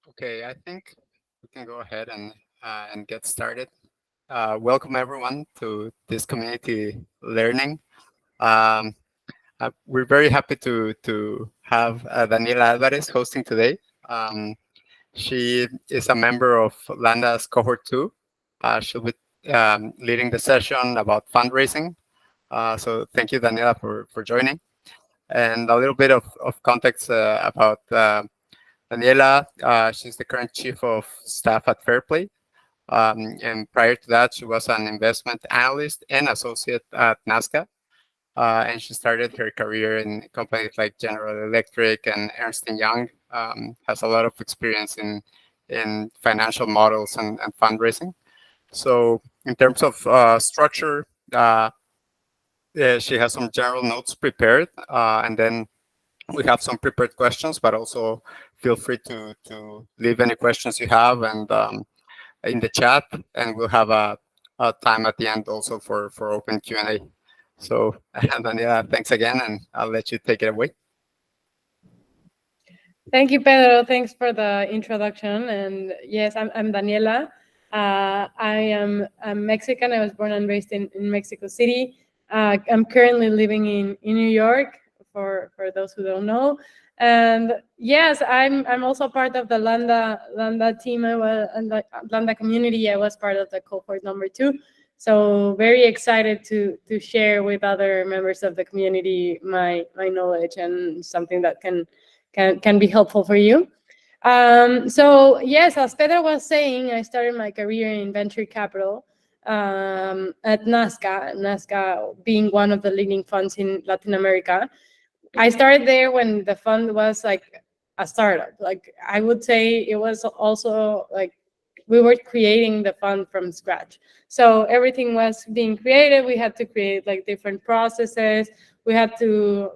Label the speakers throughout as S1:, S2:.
S1: Okay, I think we can go ahead and get started. Welcome everyone to this community learning. Um, we're very happy to have Daniela Alvarez hosting today. Um, she is a member of Landa's cohort 2. She'll be leading the session about fundraising. So thank you, Daniela, for joining. And a little bit of context about Daniela. She's the current chief of staff at Fairplay. And prior to that, she was an investment analyst and associate at Nazca. And she started her career in companies like General Electric and Ernst& Young. Has a lot of experience in financial models and fundraising. So in terms of structure, she has some general notes prepared, and then we have some prepared questions, but also feel free to leave any questions you have and in the chat, and we'll have a time at the end also for open Q&A. So, Daniela, thanks again, and I'll let you take it away.
S2: Thank you, Pedro. Thanks for the introduction. And yes, I'm Daniela. I'm Mexican. I was born and raised in Mexico City. I'm currently living in New York, for those who don't know. And yes, I'm also part of the Landa team, and the Landa community. I was part of the cohort number 2. So very excited to share with other members of the community my knowledge and something that can be helpful for you. So yes, as Pedro was saying, I started my career in venture capital at Nazca being one of the leading funds in Latin America. I started there when the fund was like a startup. Like I would say it was also like we were creating the fund from scratch. So everything was being created. We had to create like different processes. We had to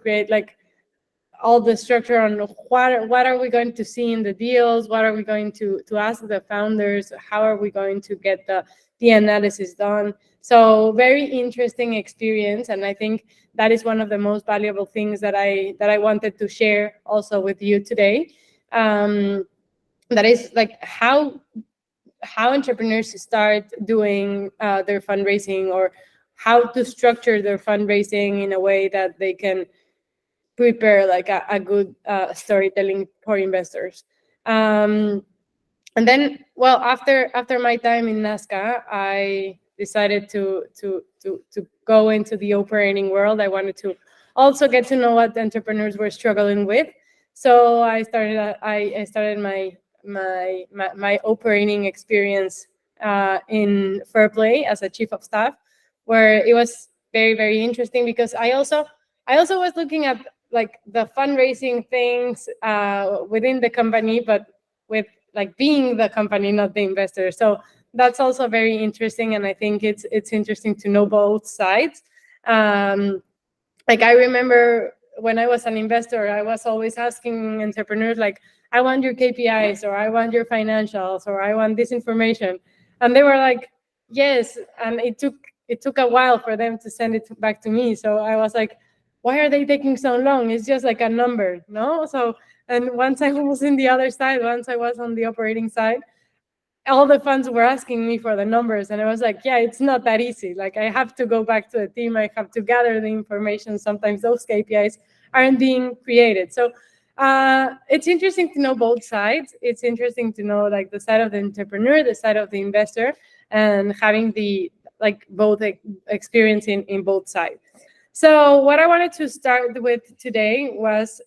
S2: create like all the structure on what are we going to see in the deals, what are we going to ask the founders, how are we going to get the analysis done. So very interesting experience, and I think that is one of the most valuable things that I wanted to share also with you today. That is like how entrepreneurs start doing their fundraising, or how to structure their fundraising in a way that they can prepare like a good storytelling for investors. And then, well, after my time in Nazca, I decided to go into the operating world. I wanted to also get to know what entrepreneurs were struggling with. So I started my operating experience in Fairplay as a chief of staff, where it was very, very interesting because I also was looking at like the fundraising things within the company, but with like being the company, not the investor. So that's also very interesting, and I think it's interesting to know both sides. Like I remember when I was an investor, I was always asking entrepreneurs like, I want your KPIs, or I want your financials, or I want this information, and they were like, yes. And it took a while for them to send it back to me. So I was like, why are they taking so long? It's just like a number, no? So, and once I was in the other side, once I was on the operating side, all the funds were asking me for the numbers, and I was like, yeah, it's not that easy. Like I have to go back to the team, I have to gather the information. Sometimes those KPIs aren't being created. So it's interesting to know both sides. It's interesting to know like the side of the entrepreneur, the side of the investor, and having the like both experience in both sides. So what I wanted to start with today was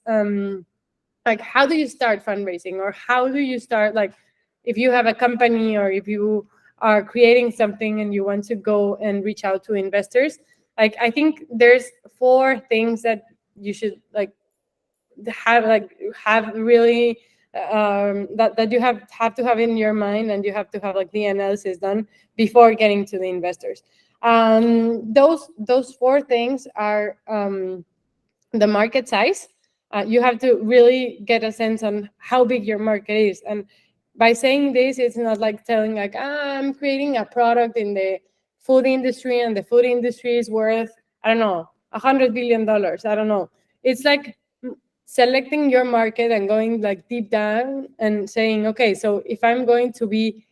S2: like, how do you start fundraising, or how do you start, like if you have a company or if you are creating something and you want to go and reach out to investors. Like I think there's 4 things that you should like have really that you have to have in your mind, and you have to have like the analysis done before getting to the investors. Those 4 things are the market size. You have to really get a sense on how big your market is. And by saying this, it's not like telling like, I'm creating a product in the food industry, and the food industry is worth, I don't know, $100 billion. I don't know. It's like selecting your market and going like deep down and saying, okay, so if I'm going to be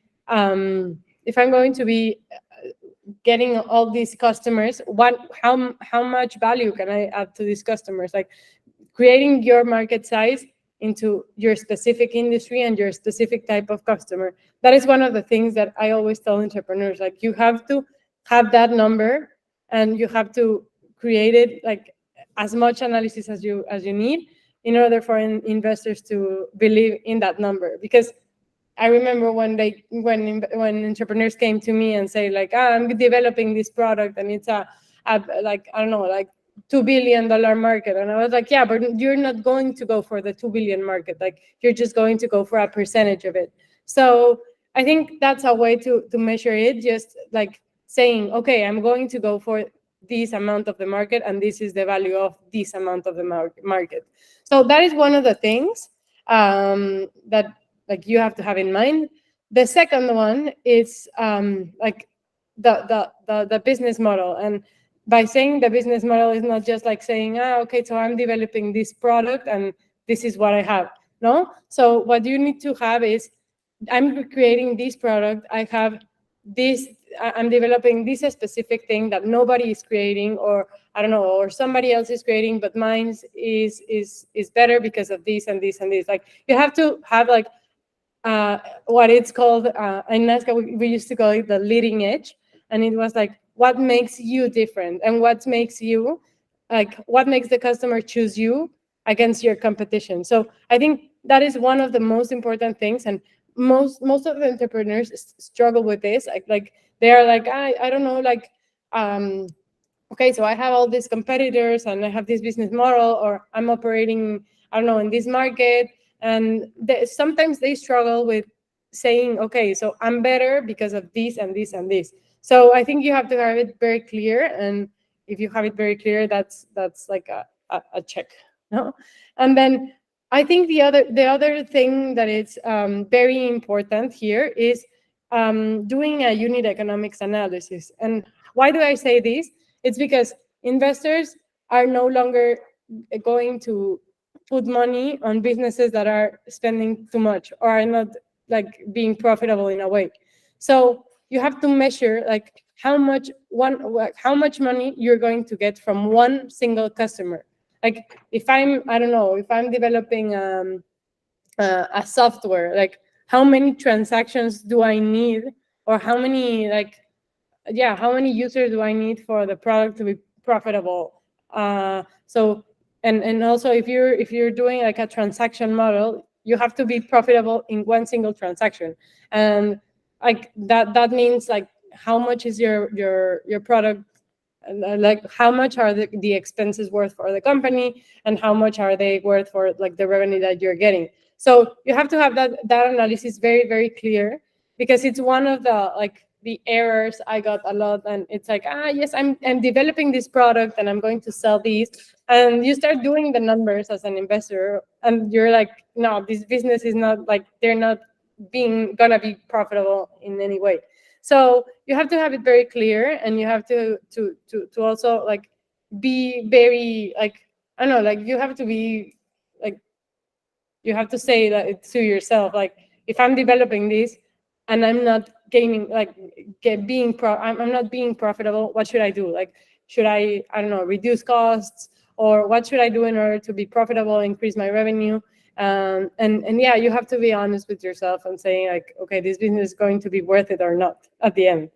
S2: getting all these customers, how much value can I add to these customers? Like creating your market size into your specific industry and your specific type of customer. That is one of the things that I always tell entrepreneurs. Like you have to have that number, and you have to create it like as much analysis as you need in order for investors to believe in that number. Because I remember when entrepreneurs came to me and say like, I'm developing this product and it's a like, I don't know, like $2 billion market, and I was like, yeah, but you're not going to go for the 2 billion market. Like you're just going to go for a percentage of it. So I think that's a way to measure it. Just like saying, okay, I'm going to go for this amount of the market, and this is the value of this amount of the market. So that is one of the things that like you have to have in mind. The second one is like the business model. And by saying the business model is not just like saying, okay, so I'm developing this product and this is what I have. No. So what you need to have is, I'm creating this product, I have this, I'm developing this specific thing that nobody is creating, or I don't know, or somebody else is creating, but mine is better because of this and this and this. Like you have to have like what it's called in Nazca, we used to call it the leading edge. And it was like, what makes you different, and what makes you, like, what makes the customer choose you against your competition. So I think that is one of the most important things. And most of the entrepreneurs struggle with this. Like they are like, I don't know, like, okay, so I have all these competitors and I have this business model, or I'm operating, I don't know, in this market. And sometimes they struggle with saying, okay, so I'm better because of this and this and this. So I think you have to have it very clear. And if you have it very clear, that's like a check. No? And then I think the other thing that is very important here is doing a unit economics analysis. And why do I say this? It's because investors are no longer going to put money on businesses that are spending too much or are not like being profitable in a way. So you have to measure like how much money you're going to get from one single customer. Like if I don't know, if I'm developing a software, like how many transactions do I need, or how many how many users do I need for the product to be profitable? So and also if you're doing like a transaction model, you have to be profitable in one single transaction. And like that means like how much is your product, like how much are the expenses worth for the company, and how much are they worth for like the revenue that you're getting. So you have to have that analysis very, very clear, because it's one of the errors I got a lot. And it's like, yes, I'm developing this product and I'm going to sell these. And you start doing the numbers as an investor, and you're like, no, this business is not like, they're not gonna be profitable in any way. So you have to have it very clear, and you have to also like be very like, I don't know, like you have to be like, you have to say that to yourself, like, if I'm developing this and I'm not gaining, like, I'm not being profitable, what should I do? Like, should I don't know, reduce costs, or what should I do in order to be profitable, increase my revenue? And yeah, you have to be honest with yourself and saying like, okay, this business is going to be worth it or not at the end.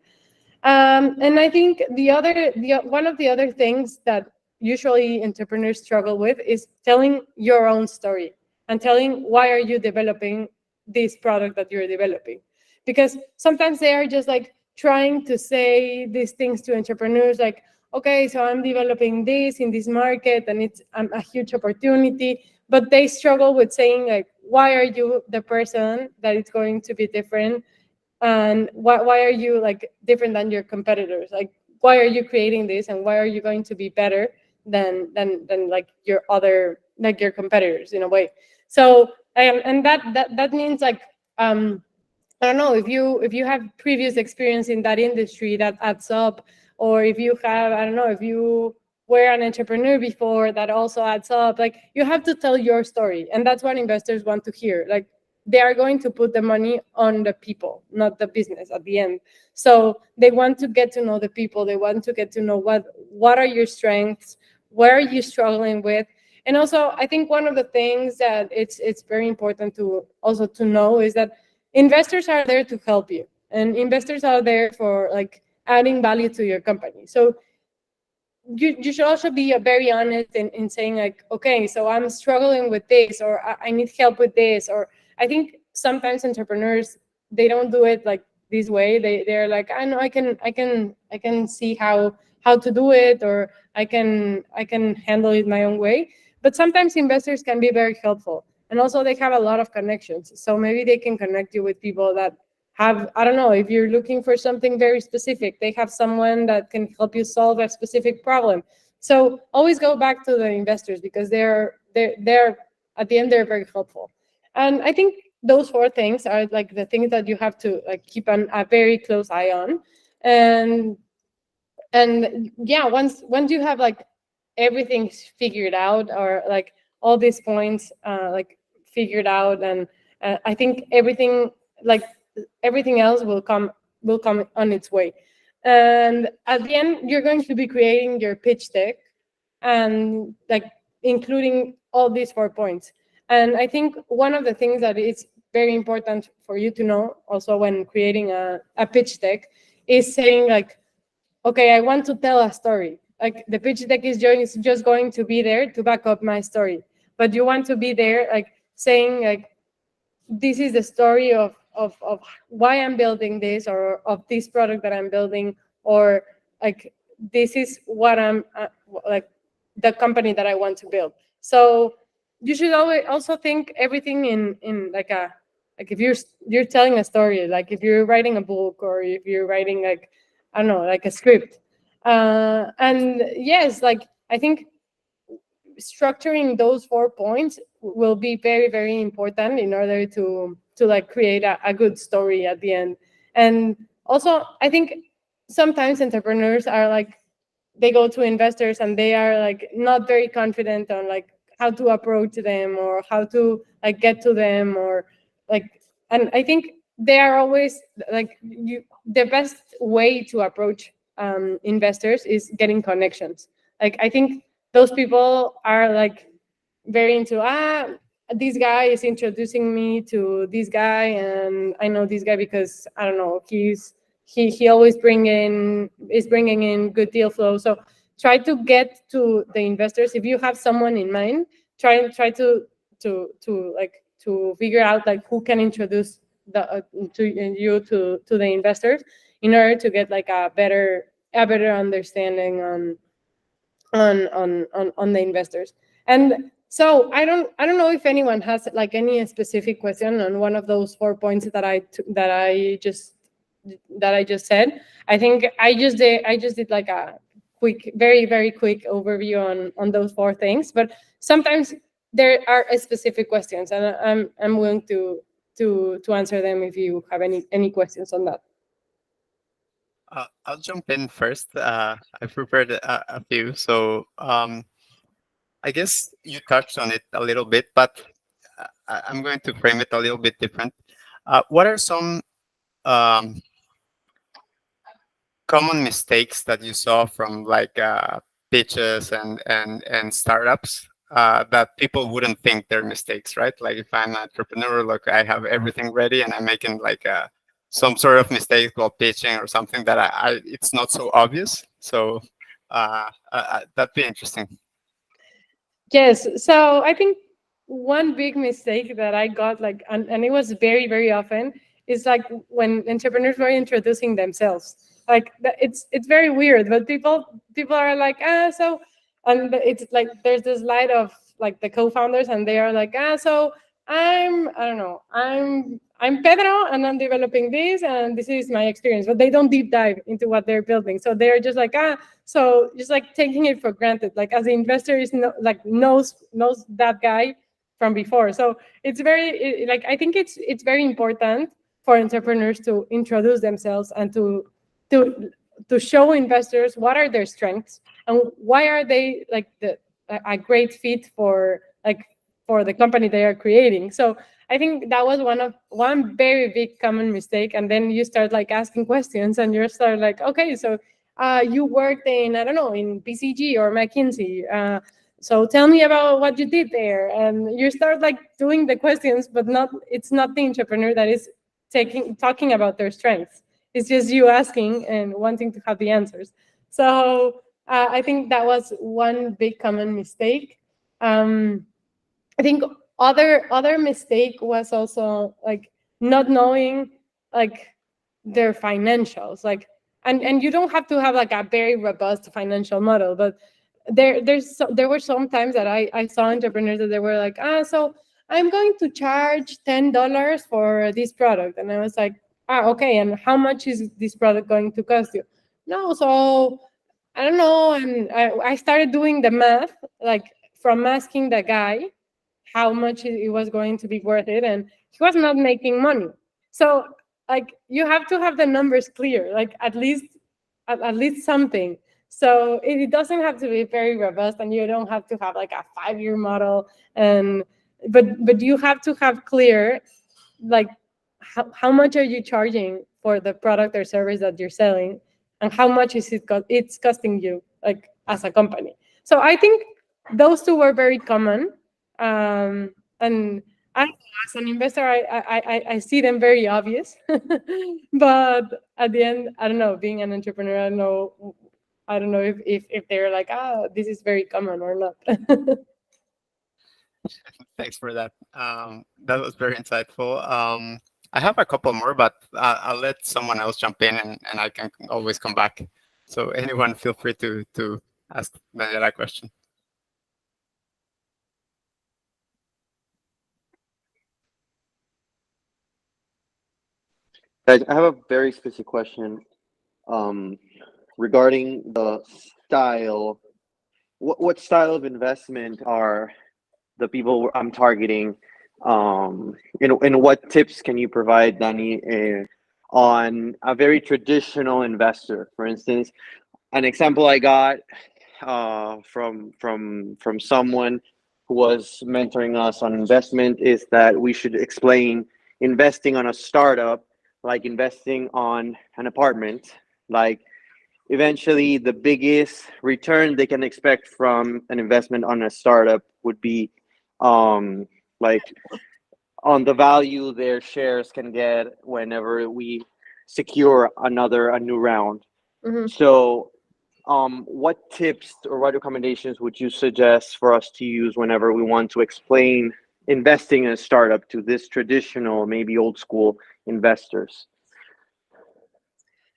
S2: And I think one of the other things that usually entrepreneurs struggle with is telling your own story and telling why are you developing this product that you're developing. Because sometimes they are just like trying to say these things to entrepreneurs like, okay, so I'm developing this in this market and it's a huge opportunity, but they struggle with saying like, why are you the person that is going to be different, and why are you like different than your competitors? Like, why are you creating this, and why are you going to be better than like your other, like your competitors in a way? So and that means like I don't know, if you have previous experience in that industry, that adds up. Or if you have, I don't know, if you were an entrepreneur before, that also adds up. Like, you have to tell your story, and that's what investors want to hear. Like, they are going to put the money on the people, not the business at the end. So they want to get to know the people. They want to get to know what are your strengths, where are you struggling with. And also, I think one of the things that it's very important to also to know is that investors are there to help you, and investors are there for like adding value to your company. So you should also be very honest in saying like, okay, so I'm struggling with this, or I need help with this. Or I think sometimes entrepreneurs, they don't do it like this way. They're like, I know I can see how to do it, or I can handle it my own way. But sometimes investors can be very helpful, and also they have a lot of connections, so maybe they can connect you with people that have, I don't know, if you're looking for something very specific, they have someone that can help you solve a specific problem. So always go back to the investors, because they're at the end, they're very helpful. And I think those four things are like the things that you have to like keep a very close eye on. And yeah, once you have like everything figured out, or like all these points like figured out, and I think everything, like everything else will come on its way. And at the end, you're going to be creating your pitch deck, and like including all these 4 points. And I think one of the things that is very important for you to know also when creating a pitch deck is saying like, okay, I want to tell a story. Like, the pitch deck is just going to be there to back up my story, but you want to be there like saying like, this is the story of why I'm building this, or of this product that I'm building, or like, this is what I'm like, the company that I want to build. So you should always also think everything in like a, like if you're telling a story, like if you're writing a book, or if you're writing like, I don't know, like a script. And yes, like I think structuring those 4 points will be very, very important in order to like create a good story at the end. And also, I think sometimes entrepreneurs are like, they go to investors and they are like not very confident on like how to approach them, or how to like get to them, or like, and I think they are always like, the best way to approach investors is getting connections. Like, I think those people are like very into, this guy is introducing me to this guy, and I know this guy because, I don't know, he always is bringing in good deal flow. So try to get to the investors. If you have someone in mind, try to figure out like who can introduce to you to the investors, in order to get like a better understanding on the investors. And so I don't know if anyone has like any specific question on one of those 4 points that I just said. I think I just did like a quick, very, very quick overview on those 4 things. But sometimes there are specific questions, and I'm willing to answer them if you have any questions on that.
S1: I'll jump in first. I prepared a few. So I guess you touched on it a little bit, but I'm going to frame it a little bit different. What are some um, common mistakes that you saw from like pitches and startups that people wouldn't think they're mistakes, right? Like if I'm an entrepreneur, look, I have everything ready and I'm making like some sort of mistake while pitching or something that it's not so obvious. So that'd be interesting.
S2: Yes. So I think one big mistake that I got, like, and it was very, very often, is like when entrepreneurs were introducing themselves. Like, it's very weird, but people are like, so, and it's like there's this slide of like the co-founders, and they are like, so I don't know, I'm Pedro, and I'm developing this, and this is my experience. But they don't deep dive into what they're building. So they're just like, so just like taking it for granted, like as the investor is like knows that guy from before. So it's like, I think it's very important for entrepreneurs to introduce themselves, and to to show investors what are their strengths and why are they like a great fit for the company they are creating. So I think that was one very big common mistake. And then you start like asking questions, and you start like, okay, so you worked in, I don't know, in BCG or McKinsey. So tell me about what you did there. And you start like doing the questions, but it's not the entrepreneur that is talking about their strengths. It's just you asking and wanting to have the answers. So I think that was one big common mistake. I think other mistake was also like not knowing like their financials, like, and you don't have to have like a very robust financial model, but there were some times that I saw entrepreneurs that they were like, so I'm going to charge $10 for this product, and I was like, okay, and how much is this product going to cost you? No, so I don't know, and I started doing the math, like from asking the guy how much it was going to be worth it, and he was not making money. So like you have to have the numbers clear, like at least something. So it doesn't have to be very robust, and you don't have to have like a 5-year model, and but you have to have clear like how much are you charging for the product or service that you're selling, and how much is it's costing you like as a company. So I think those two were very common. And I, as an investor, I see them very obvious, but at the end, I don't know. Being an entrepreneur, I don't know if they're like, this is very common or not.
S1: Thanks for that. That was very insightful. I have a couple more, but I'll let someone else jump in, and I can always come back. So anyone, feel free to ask Daniela a question.
S3: Guys, I have a very specific question um, regarding the style. What style of investment are the people I'm targeting? And what tips can you provide, Danny, on a very traditional investor? For instance, an example I got from someone who was mentoring us on investment is that we should explain investing on a startup like investing on an apartment. Like eventually, the biggest return they can expect from an investment on a startup would be like on the value their shares can get whenever we secure a new round.
S2: Mhm.
S3: So what tips or what recommendations would you suggest for us to use whenever we want to explain investing in a startup to this traditional, maybe old school investors?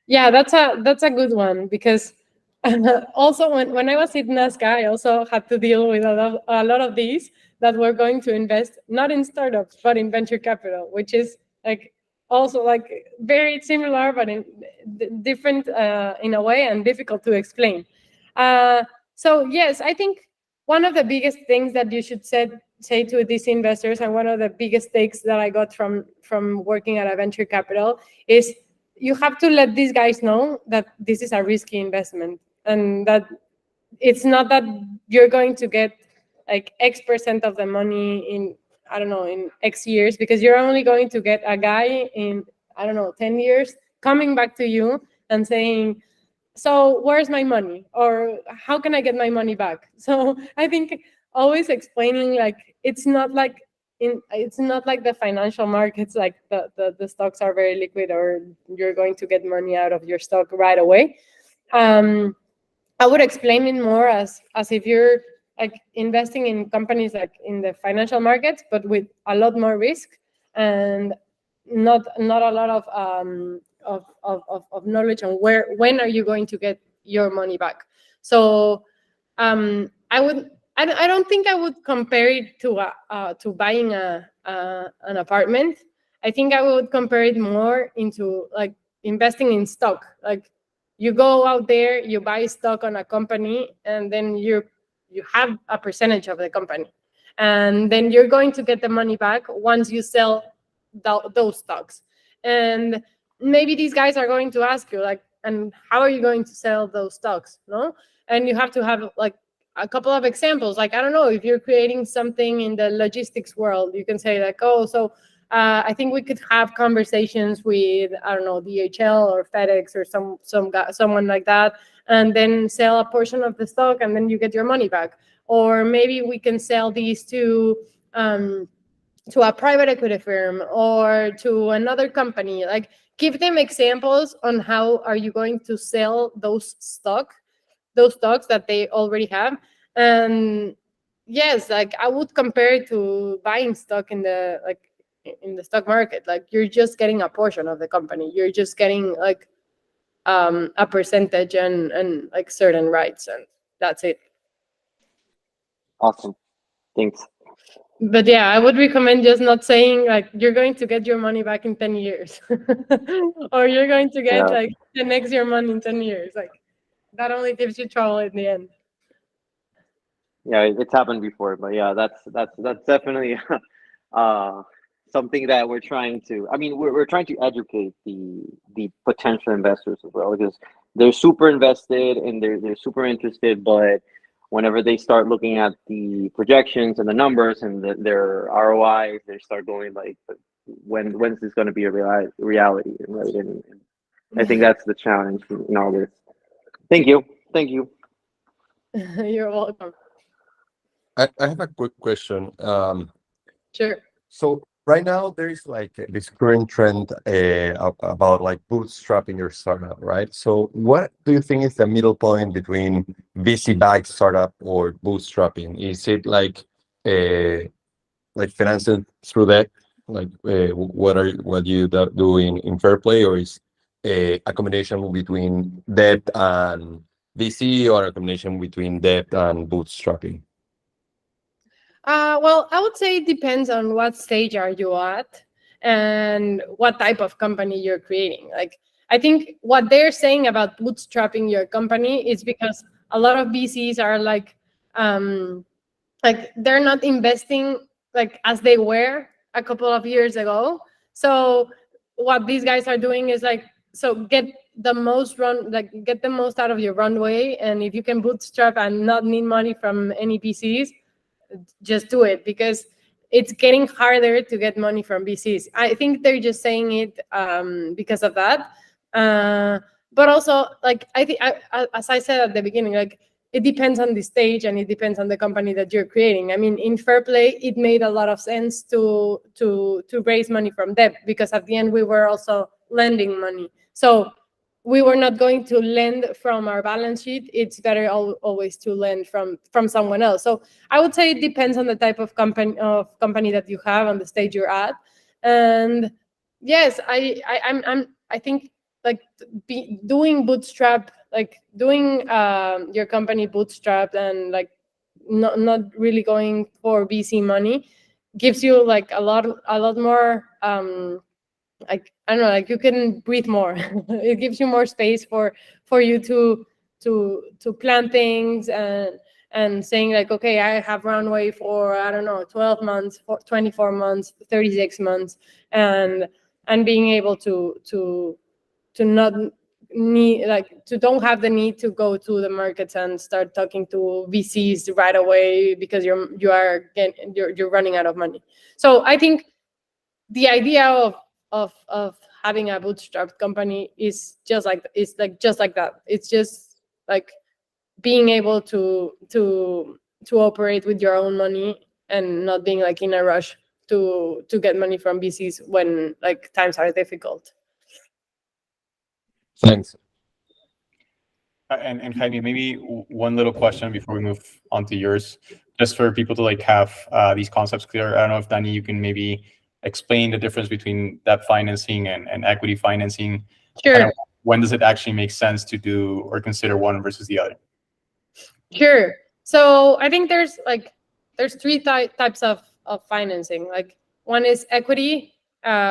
S2: Yeah, that's a good one, because also when I was in Nazca, I also had to deal with a lot of these that were going to invest not in startups but in venture capital, which is like also like very similar but in different in a way, and difficult to explain. Uh, so yes, I think one of the biggest things that you should say to these investors, and one of the biggest takes that I got from working at a venture capital, is you have to let these guys know that this is a risky investment, and that it's not that you're going to get like X% of the money in, I don't know, in X years, because you're only going to get a guy in, I don't know, 10 years coming back to you and saying, so where's my money, or how can I get my money back? So I think always explaining like it's not like the financial markets, like the stocks are very liquid, or you're going to get money out of your stock right away. um I would explain it more as if you're like investing in companies like in the financial markets, but with a lot more risk, and not a lot of knowledge on when are you going to get your money back. So I don't think I would compare it to buying an apartment. I think I would compare it more into like investing in stock. Like you go out there, you buy stock on a company, and then you have a percentage of the company, and then you're going to get the money back once you sell those stocks. And maybe these guys are going to ask you like, and how are you going to sell those stocks? No, and you have to have like a couple of examples. Like, I don't know, if you're creating something in the logistics world, you can say like, oh, so I think we could have conversations with, I don't know, DHL or FedEx or someone like that, and then sell a portion of the stock, and then you get your money back. Or maybe we can sell these to a private equity firm or to another company. Like, give them examples on how are you going to sell those stocks that they already have. And yes, like I would compare it to buying stock in the stock market. Like, you're just getting a portion of the company, you're just getting like a percentage and like certain rights, and that's it.
S3: Awesome. Thanks.
S2: But yeah, I would recommend just not saying like you're going to get your money back in 10 years or you're going to get
S3: Yeah.
S2: like the next your money in 10 years. Like, that only gives you trouble in the end.
S3: Yeah, it's happened before, but yeah, that's definitely uh something that we're trying to. I mean, we're trying to educate the potential investors as well, because they're super invested and they're super interested, but whenever they start looking at the projections and the numbers and their ROIs, they start going like, when's this going to be a reality, right? And I think that's the challenge in all this. Thank you, thank you.
S2: You're welcome.
S4: I have a quick question.
S2: Sure.
S4: So right now there is like this current trend about like bootstrapping your startup, right? So what do you think is the middle point between VC-backed startup or bootstrapping? Is it like financing through debt, like what you do in Fairplay, or is a combination between debt and VC, or a combination between debt and bootstrapping?
S2: Well, I would say it depends on what stage are you at and what type of company you're creating. Like, I think what they're saying about bootstrapping your company is because a lot of VCs are like they're not investing like as they were a couple of years ago. So what these guys are doing is like, so get the most get the most out of your runway, and if you can bootstrap and not need money from any VCs, just do it, because it's getting harder to get money from VCs. I think they're just saying it because of that. But also, like, I think, as I said at the beginning, like, it depends on the stage and it depends on the company that you're creating. I mean, in Fairplay, it made a lot of sense to raise money from debt, because at the end we were also lending money. So we were not going to lend from our balance sheet. It's better always to lend from someone else. So I would say it depends on the type of company that you have, on the stage you're at. And yes, I think like doing bootstrap, like doing your company bootstrapped, and like not really going for VC money, gives you like a lot more like, I don't know, like you can breathe more. It gives you more space for you to plan things, and saying like, okay, I have runway for, I don't know, 12 months, 24 months, 36 months, and being able to not need, like, to don't have the need to go to the markets and start talking to VCs right away, because you're running out of money. So I think the idea of having a bootstrapped company is just like that. It's just like being able to operate with your own money, and not being like in a rush to get money from VCs when like times are difficult.
S4: Thanks.
S5: And Jaime, maybe one little question before we move on to yours, just for people to like have these concepts clear. I don't know if Dani, you can maybe explain the difference between debt financing and equity financing.
S2: Sure.
S5: And when does it actually make sense to do or consider one versus the other?
S2: Sure. So I think there's three types of financing. Like, one is equity,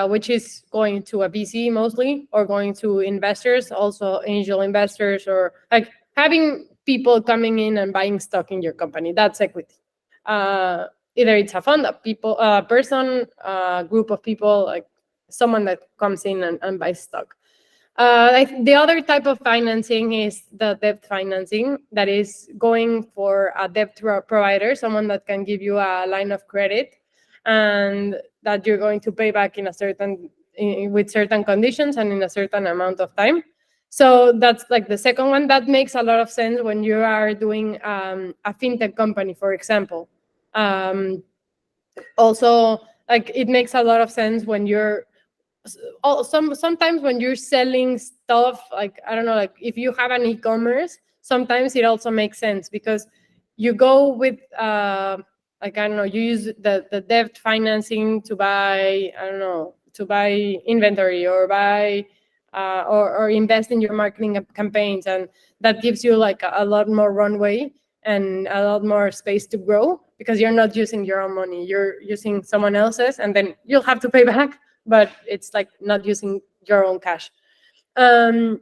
S2: which is going to a VC mostly, or going to investors, also angel investors, or like having people coming in and buying stock in your company. That's equity. Either it's a fund of people, a person, a group of people, like someone that comes in and buys stock. The other type of financing is the debt financing, that is going for a debt provider, someone that can give you a line of credit and that you're going to pay back with certain conditions and in a certain amount of time. So that's like the second one. That makes a lot of sense when you are doing a fintech company, for example. Also, like, it makes a lot of sense when you're sometimes when you're selling stuff, like, I don't know, like if you have an e-commerce, sometimes it also makes sense because you go with like, I don't know, you use the debt financing to buy, I don't know, to buy inventory or buy or invest in your marketing campaigns, and that gives you like a lot more runway and a lot more space to grow because you're not using your own money, you're using someone else's, and then you'll have to pay back, but it's like not using your own cash. And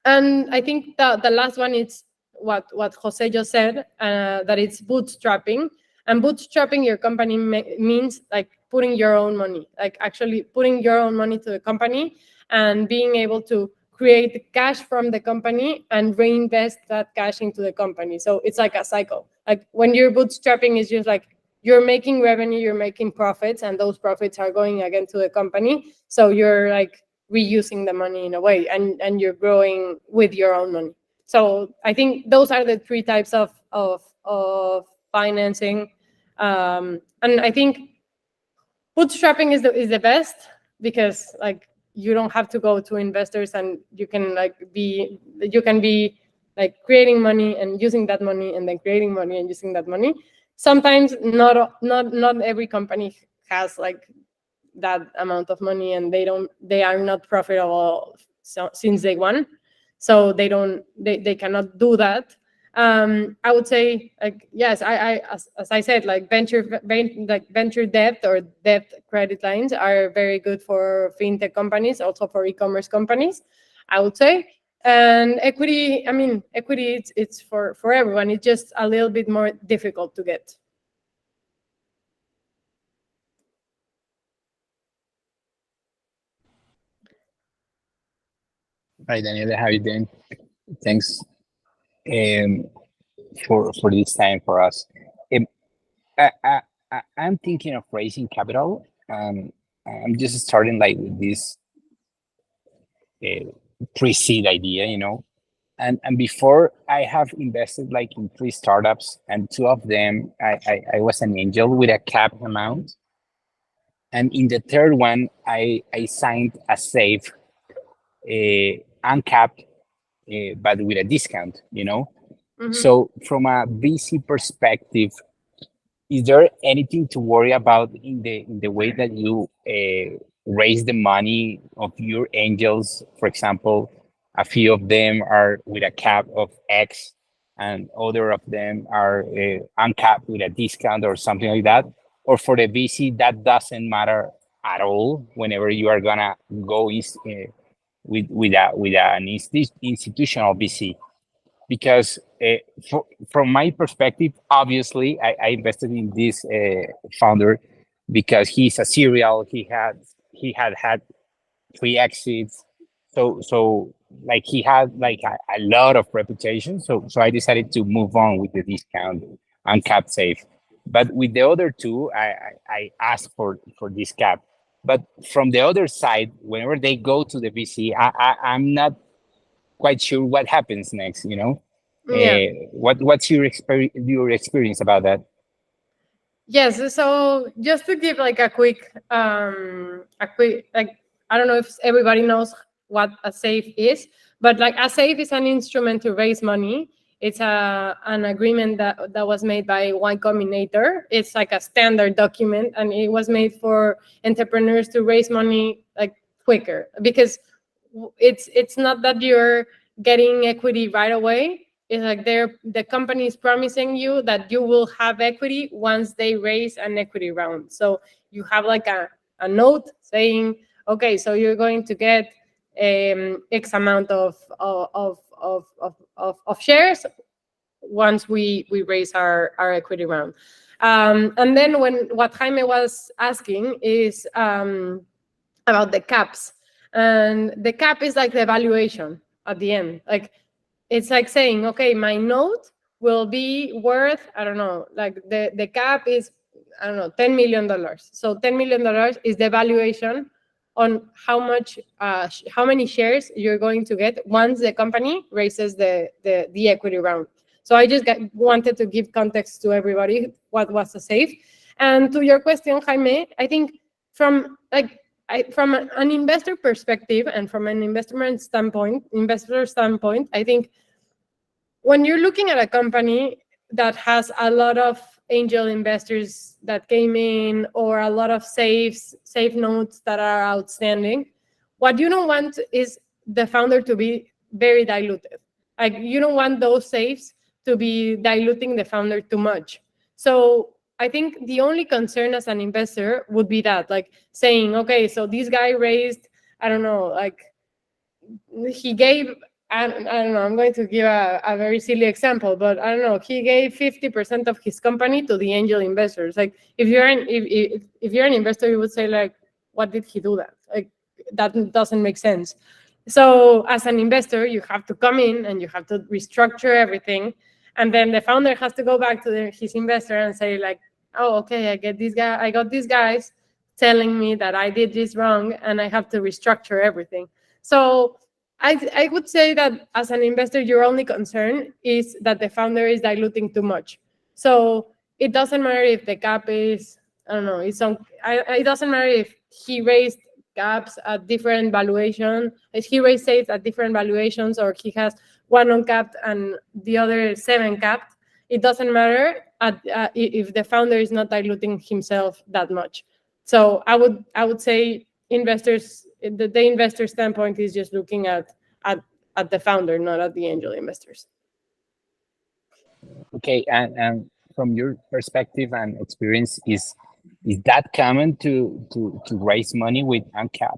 S2: I think the last one is what Jose just said, that it's bootstrapping. And bootstrapping your company means like putting your own money, like actually putting your own money to the company and being able to create cash from the company and reinvest that cash into the company. So it's like a cycle. Like when you're bootstrapping, it's just like you're making revenue, you're making profits, and those profits are going again to the company. So you're like reusing the money in a way, and you're growing with your own money. So I think those are the three types of financing. And I think bootstrapping is the best because like you don't have to go to investors, and you can be like creating money and using that money, and then creating money and using that money. Sometimes not every company has like that amount of money, and they are not profitable since day one, so they cannot do that. I would say, like, yes, as I said, like venture debt or debt credit lines are very good for fintech companies, also for e-commerce companies, I would say. And equity, I mean, equity, it's for everyone. It's just a little bit more difficult to get.
S6: Hi, Daniela, how you doing? Thanks um, for this time for us. Um, I'm thinking of raising capital. I'm just starting like with this uh, pre-seed idea, and before I have invested like in 3 startups, and 2 of them I was an angel with a cap amount, and in the third one I signed a safe, uncapped, but with a discount.
S2: Mhm.
S6: So from a VC perspective, is there anything to worry about in the way that you raise the money of your angels? For example, a few of them are with a cap of X, and other of them are uncapped with a discount or something like that. Or for the VC, that doesn't matter at all whenever you are gonna go with an institutional VC. Because from my perspective, obviously, I invested in this founder because he's a serial. He had 3 exits, so like he had like a lot of reputation. So I decided to move on with the discount and cap safe. But with the other two, I asked for this cap. But from the other side, whenever they go to the VC, I'm not quite sure what happens next.
S2: Yeah.
S6: What's your experience about that?
S2: Yes, so just to give like a quick like, I don't know if everybody knows what a safe is, but like a safe is an instrument to raise money. It's an agreement that was made by Y Combinator. It's like a standard document, and it was made for entrepreneurs to raise money like quicker, because it's not that you're getting equity right away. It's like the company is promising you that you will have equity once they raise an equity round. So you have like a note saying, okay, so you're going to get X amount of shares once we raise our equity round. And then what Jaime was asking is about the caps. And the cap is like the valuation at the end. Like it's like saying, okay, my note will be worth, I don't know, like the cap is, I don't know, $10 million. So $10 million is the valuation on how much, how many shares you're going to get once the company raises the equity round. So I just wanted to give context to everybody what was a safe. And to your question, Jaime, I think from from an investor perspective and from an investor standpoint, I think when you're looking at a company that has a lot of angel investors that came in or a lot of safe notes that are outstanding, what you don't want is the founder to be very diluted. Like you don't want those safes to be diluting the founder too much. So I think the only concern as an investor would be that, like saying, okay, so this guy raised, I don't know, like he gave, I don't know, I'm going to give a very silly example, but I don't know, he gave 50% of his company to the angel investors. Like if you're an investor, you would say like, what did he do that? Like that doesn't make sense. So as an investor, you have to come in and you have to restructure everything. And then the founder has to go back to his investor and say like, oh, okay, I got these guys telling me that I did this wrong and I have to restructure everything. So I would say that as an investor, your only concern is that the founder is diluting too much. So it doesn't matter if the cap is, I don't know, it doesn't matter if he raised caps at different valuation, if he raised safes at different valuations, or he has one uncapped and the other 7 capped. It doesn't matter if the founder is not diluting himself that much. So I would say investors, the investor standpoint is just looking at the founder, not at the angel investors.
S6: Okay, and from your perspective and experience, is that common to raise money with uncapped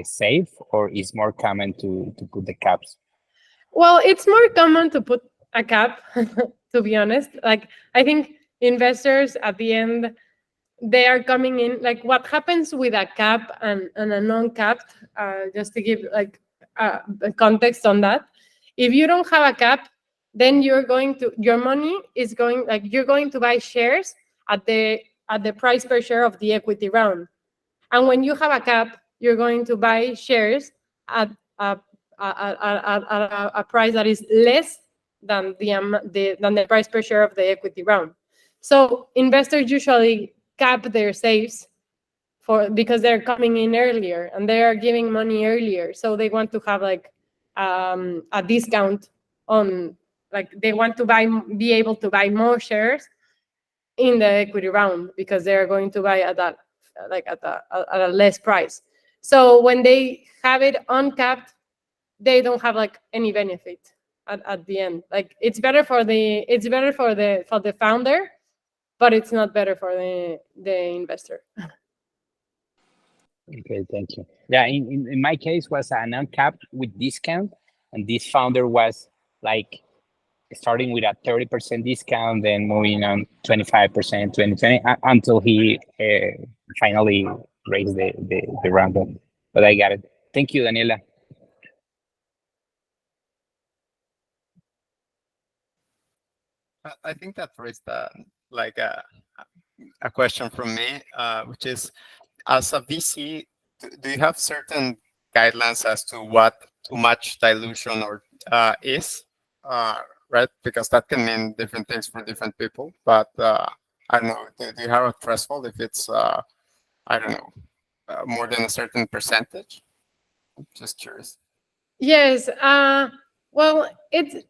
S6: safe, or is more common to put the caps?
S2: Well, it's more common to put a cap, to be honest. Like I think investors at the end, they are coming in, like what happens with a cap and a non-capped, just to give like a context on that. If you don't have a cap, then your money is going, like you're going to buy shares at the price per share of the equity round. And when you have a cap, you're going to buy shares at a price that is less than the price per share of the equity round. So investors usually cap their safes because they're coming in earlier and they are giving money earlier. So they want to have like a discount on, like they want to be able to buy more shares in the equity round because they are going to buy at a less price. So when they have it uncapped, they don't have like any benefit at the end. Like it's better for the founder, but it's not better for the investor.
S6: Okay, thank you. Yeah, in my case was an uncapped with discount, and this founder was like starting with a 30% discount, then moving on 25%, 20, until he finally raised the round up. But I got it. Thank you, Daniela.
S1: I think that raised a question from me, which is, as a VC, do you have certain guidelines as to what too much dilution or is, right? Because that can mean different things for different people. But I don't know, do you have a threshold if it's, I don't know, more than a certain percentage? I'm just curious.
S2: Yes. Well, it's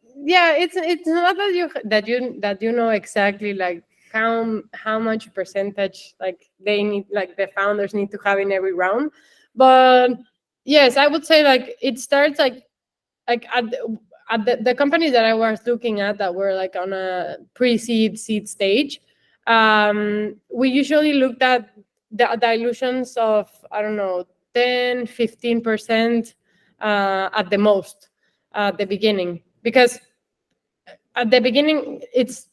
S2: not that you know exactly like how much percentage like they need, like the founders need to have in every round, but yes, I would say like it starts like at the companies that I was looking at that were like on a seed stage. We usually looked at the dilutions of, I don't know, 10-15% at the most at the beginning, because at the beginning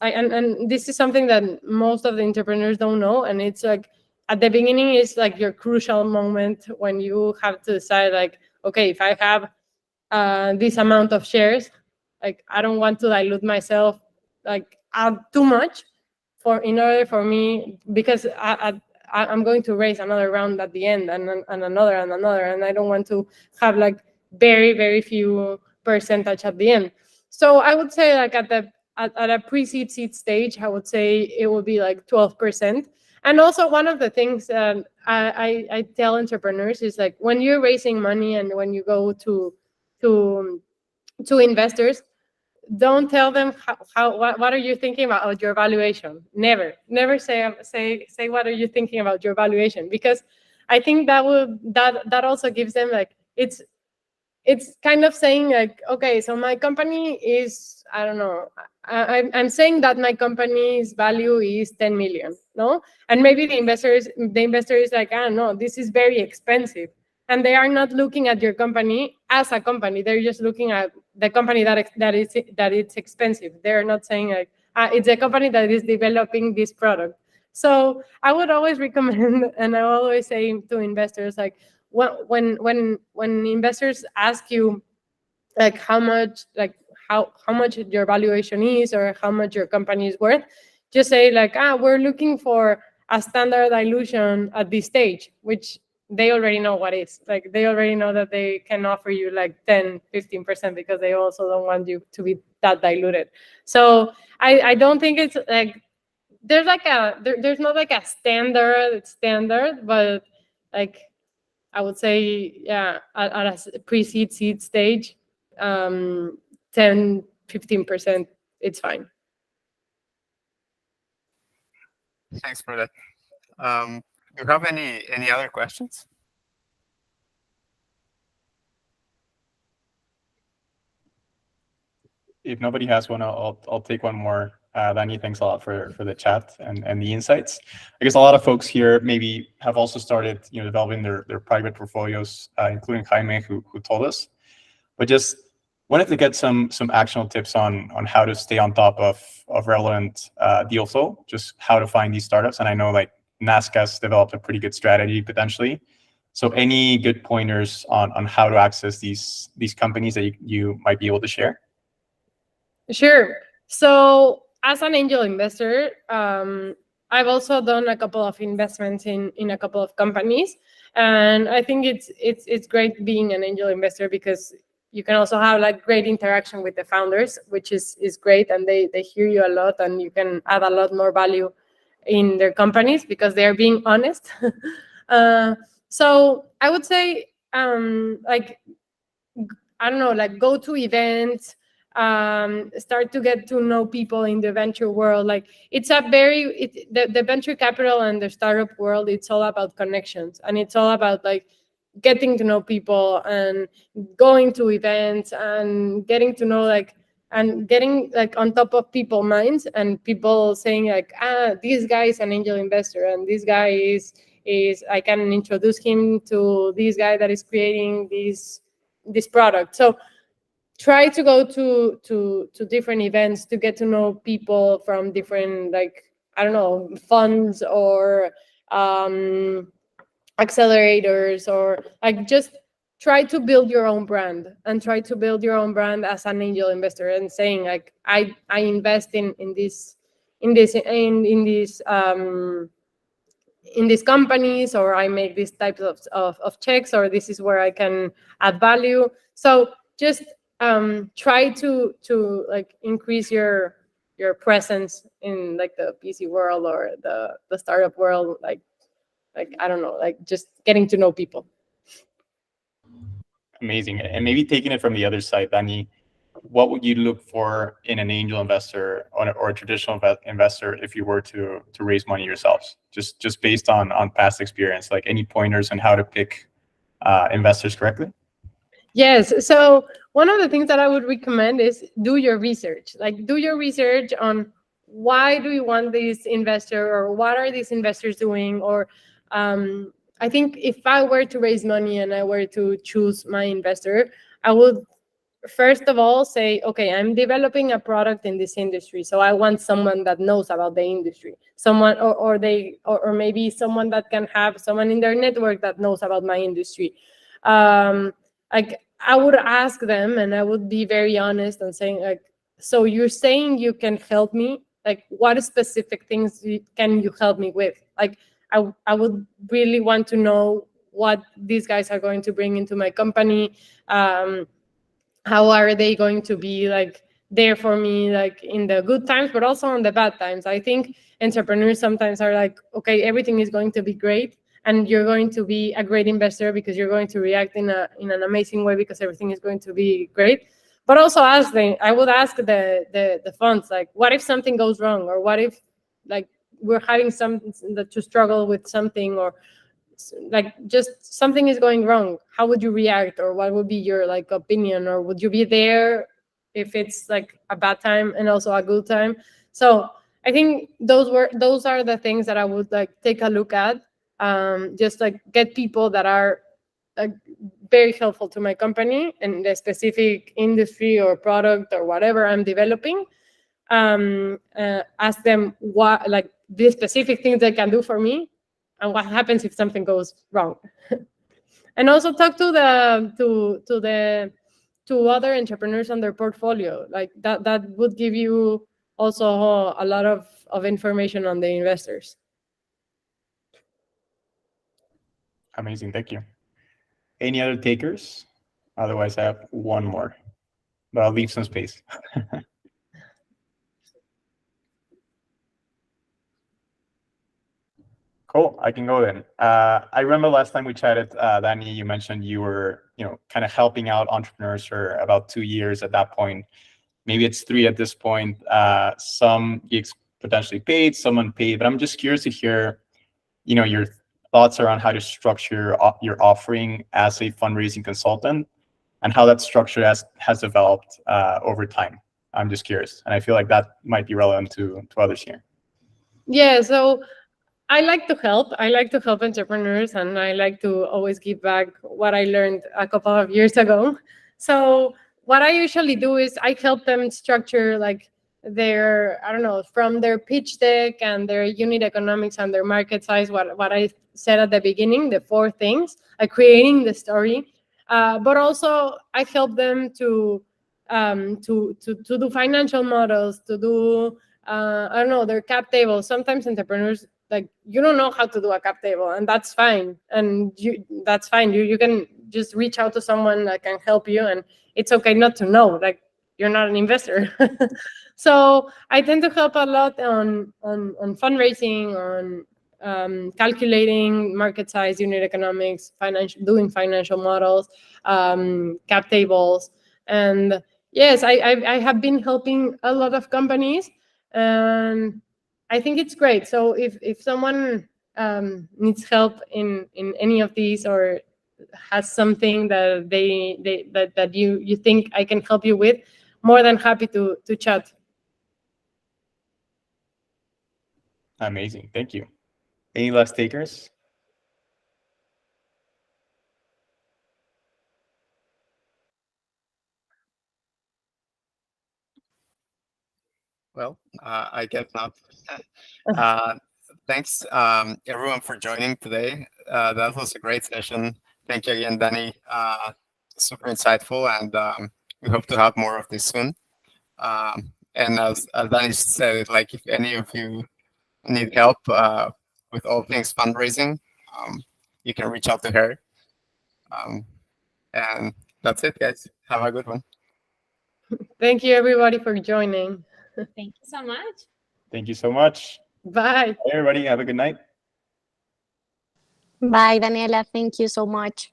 S2: and this is something that most of the entrepreneurs don't know, and it's like at the beginning is like your crucial moment when you have to decide, like, okay, if I have this amount of shares, like I don't want to dilute myself like too much in order for me, because I'm going to raise another round at the end, and another and another, and I don't want to have like very, very few percentage at the end. So I would say like at a pre-seed seed stage, I would say it would be like 12%. And also one of the things I tell entrepreneurs is like, when you're raising money and when you go to investors, don't tell them what are you thinking about your valuation. Never say what are you thinking about your valuation, because I think that also gives them like, it's kind of saying like, okay, so my company is, I don't know, I'm saying that my company's value is 10 million, no? And maybe the investor is like, no, this is very expensive. And they are not looking at your company as a company. They're just looking at the company that it's expensive. They're not saying like, it's a company that is developing this product. So I would always recommend, and I always say to investors, like, when investors ask you like how much your valuation is or how much your company is worth, just say like, we're looking for a standard dilution at this stage, which they already know what is. Like, they already know that they can offer you like 10-15%, because they also don't want you to be that diluted. So I don't think it's like there's not like a standard, but like I would say, yeah, at a pre-seed seed stage, 10-15%, it's fine.
S1: Thanks for that. Do you have any other questions?
S5: If nobody has one, I'll take one more. Dani, thanks a lot for the chat and the insights. I guess a lot of folks here maybe have also started developing their private portfolios, including Jaime, who told us. But just wanted to get some actionable tips on how to stay on top of relevant deal flow, just how to find these startups. And I know like Nazca's developed a pretty good strategy potentially. So any good pointers on how to access these companies that you might be able to share?
S2: Sure. So as an angel investor, I've also done a couple of investments in a couple of companies, and I think it's great being an angel investor, because you can also have like great interaction with the founders, which is great, and they hear you a lot, and you can add a lot more value in their companies because they are being honest. So I would say like, I don't know, like go to events, start to get to know people in the venture world. Like it's the venture capital and the startup world, it's all about connections, and it's all about like getting to know people and going to events and getting to know and getting like on top of people's minds, and people saying like, this guy is an angel investor, and this guy is I can introduce him to this guy that is creating this product. So try to go to different events to get to know people from different, like, I don't know, funds or accelerators, or like just try to build your own brand, and try to build your own brand as an angel investor, and saying like, I invest in these companies, or I make these types of checks, or this is where I can add value. So just try to like increase your presence in like the PC world or the startup world, like I don't know, like just getting to know people.
S5: Amazing. And maybe taking it from the other side, Dani, what would you look for in an angel investor or a traditional investor if you were to raise money yourselves? Just based on past experience, like any pointers on how to pick investors correctly?
S2: Yes. So one of the things that I would recommend is do your research. Like do your research on why do you want this investor, or what are these investors doing? Or I think if I were to raise money and I were to choose my investor, I would first of all say, okay, I'm developing a product in this industry, so I want someone that knows about the industry, someone or maybe someone that can have someone in their network that knows about my industry. Like I would ask them, and I would be very honest and saying like, so you're saying you can help me, like what specific things can you help me with? Like I would really want to know what these guys are going to bring into my company. How are they going to be like there for me, like in the good times but also on the bad times? I think entrepreneurs sometimes are like, okay, everything is going to be great and you're going to be a great investor because you're going to react in an amazing way because everything is going to be great. But also I would ask the funds, like what if something goes wrong, or what if like we're having some to struggle with something, or like just something is going wrong, how would you react, or what would be your like opinion, or would you be there if it's like a bad time and also a good time? So I think those are the things that I would like take a look at. Just like get people that are like very helpful to my company and the specific industry or product or whatever I'm developing. Ask them what like the specific things they can do for me and what happens if something goes wrong. And also talk to the to other entrepreneurs on their portfolio, like that would give you also a lot of information on the investors.
S5: Amazing, thank you. Any other takers? Otherwise, I have one more, but I'll leave some space. Cool, I can go then. I remember last time we chatted, Danny, you mentioned you were, kind of helping out entrepreneurs for about 2 years at that point. Maybe it's 3 at this point. Some gigs potentially paid, some unpaid, but I'm just curious to hear, your thoughts around how to structure your offering as a fundraising consultant and how that structure has developed over time. I'm just curious, and I feel like that might be relevant to others here.
S2: Yeah, so I like to help. I like to help entrepreneurs, and I like to always give back what I learned a couple of years ago. So what I usually do is I help them structure like their, I don't know, from their pitch deck and their unit economics and their market size, what I said at the beginning, the 4 things, like creating the story. But also I help them to do financial models, to do I don't know, their cap table. Sometimes entrepreneurs, like, you don't know how to do a cap table, and that's fine. And that's fine. You can just reach out to someone that can help you, and it's okay not to know. Like, you're not an investor. So I tend to help a lot on fundraising, on calculating market size, unit economics, doing financial models, cap tables, and yes, I have been helping a lot of companies, and I think it's great. So if someone needs help in any of these, or has something that that you think I can help you with, more than happy to chat.
S5: Amazing, thank you. Any last takers?
S1: Well, I guess not. Thanks, everyone, for joining today. That was a great session. Thank you again, Danny. Super insightful, and we hope to have more of this soon. And as Danny said, like, if any of you need help with all things fundraising, you can reach out to her. And that's it, guys. Have a good one.
S2: Thank you, everybody, for joining.
S7: Thank you so much.
S5: Thank you so much.
S2: Bye.
S5: Hey, everybody, have a good night.
S7: Bye, Daniela. Thank you so much.